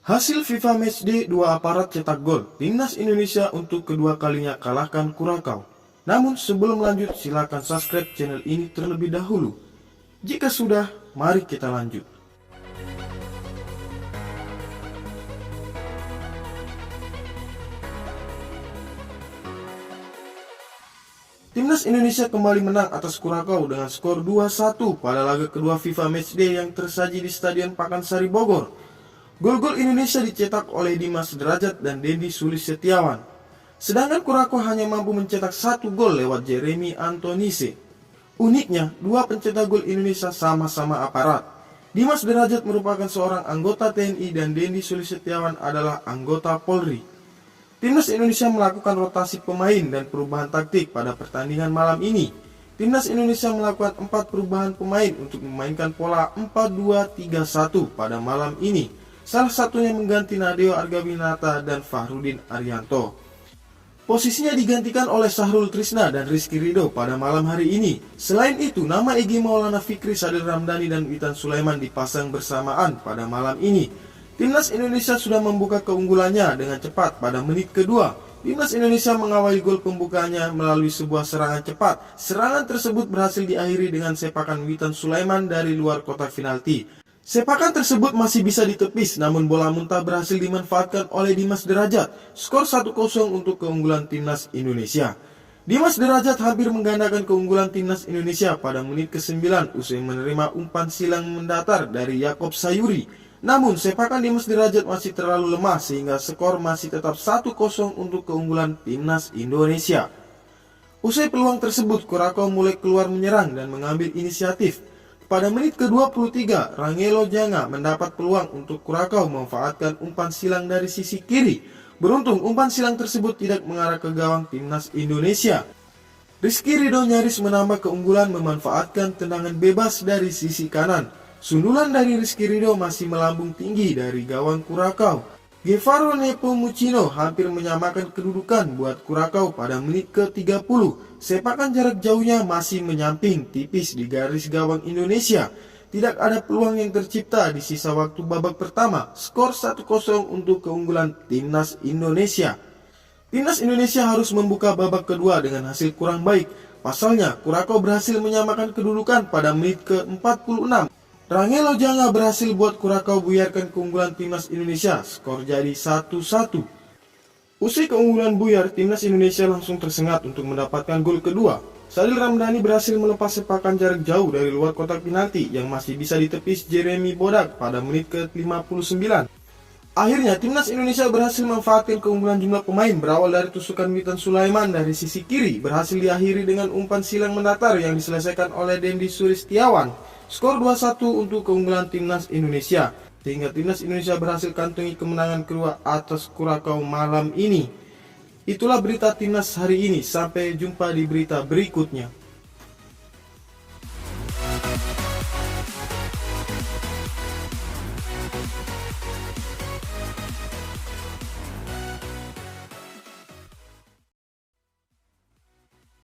Hasil FIFA Matchday 2 aparat cetak gol, Timnas Indonesia untuk kedua kalinya kalahkan Kurakau. Namun sebelum lanjut silakan subscribe channel ini terlebih dahulu. Jika sudah, mari kita lanjut. Timnas Indonesia kembali menang atas Kurakau dengan skor 2-1 pada laga kedua FIFA Matchday yang tersaji di Stadion Pakansari Bogor. Gol-gol Indonesia dicetak oleh Dimas Derajat dan Dendi Sulistiawan. Sedangkan Kurakau hanya mampu mencetak 1 gol lewat Jeremy Antonise. Uniknya, dua pencetak gol Indonesia sama-sama aparat. Dimas Derajat merupakan seorang anggota TNI dan Dendi Sulistiawan adalah anggota Polri. Timnas Indonesia melakukan rotasi pemain dan perubahan taktik pada pertandingan malam ini. Timnas Indonesia melakukan 4 perubahan pemain untuk memainkan pola 4-2-3-1 pada malam ini. Salah satunya mengganti Nadeo Argawinata dan Fahrudin Arianto. Posisinya digantikan oleh Sahrul Trisna dan Rizky Ridho pada malam hari ini. Selain itu, nama Egy Maulana Fikri, Sadil Ramdhani, dan Witan Sulaiman dipasang bersamaan pada malam ini. Timnas Indonesia sudah membuka keunggulannya dengan cepat pada menit kedua. Timnas Indonesia mengawali gol pembukanya melalui sebuah serangan cepat. Serangan tersebut berhasil diakhiri dengan sepakan Witan Sulaiman dari luar kotak penalti. Sepakan tersebut masih bisa ditepis, namun bola muntah berhasil dimanfaatkan oleh Dimas Derajat. Skor 1-0 untuk keunggulan Timnas Indonesia. Dimas Derajat hampir menggandakan keunggulan Timnas Indonesia pada menit ke-9 usai menerima umpan silang mendatar dari Yakob Sayuri. Namun sepakan Dimas Derajat masih terlalu lemah sehingga skor masih tetap 1-0 untuk keunggulan Timnas Indonesia. Usai peluang tersebut, Kurakau mulai keluar menyerang dan mengambil inisiatif. Pada menit ke-23, Rangelo Janga mendapat peluang untuk Kurakau memanfaatkan umpan silang dari sisi kiri. Beruntung umpan silang tersebut tidak mengarah ke gawang Timnas Indonesia. Rizky Ridho nyaris menambah keunggulan memanfaatkan tendangan bebas dari sisi kanan. Sundulan dari Rizky Ridho masih melambung tinggi dari gawang Kurakau. Guevaro Nepomucino hampir menyamakan kedudukan buat Kurakau pada menit ke-30. Sepakan jarak jauhnya masih menyamping tipis di garis gawang Indonesia. Tidak ada peluang yang tercipta di sisa waktu babak pertama. Skor 1-0 untuk keunggulan Timnas Indonesia. Timnas Indonesia harus membuka babak kedua dengan hasil kurang baik. Pasalnya, Kurakau berhasil menyamakan kedudukan pada menit ke-46. Rangelo Janga berhasil buat Kurakau buyarkan keunggulan Timnas Indonesia. Skor jadi 1-1. Usai keunggulan buyar, Timnas Indonesia langsung tersengat untuk mendapatkan gol kedua. Sadil Ramdhani berhasil melepas sepakan jarak jauh dari luar kotak penalti yang masih bisa ditepis Jeremy Bodak pada menit ke-59. Akhirnya, Timnas Indonesia berhasil memanfaatkan keunggulan jumlah pemain berawal dari tusukan Witan Sulaiman dari sisi kiri. Berhasil diakhiri dengan umpan silang mendatar yang diselesaikan oleh Dendi Sulistiawan. Skor 2-1 untuk keunggulan Timnas Indonesia. Sehingga Timnas Indonesia berhasil kantongi kemenangan kedua atas Kurakau malam ini. Itulah berita Timnas hari ini. Sampai jumpa di berita berikutnya.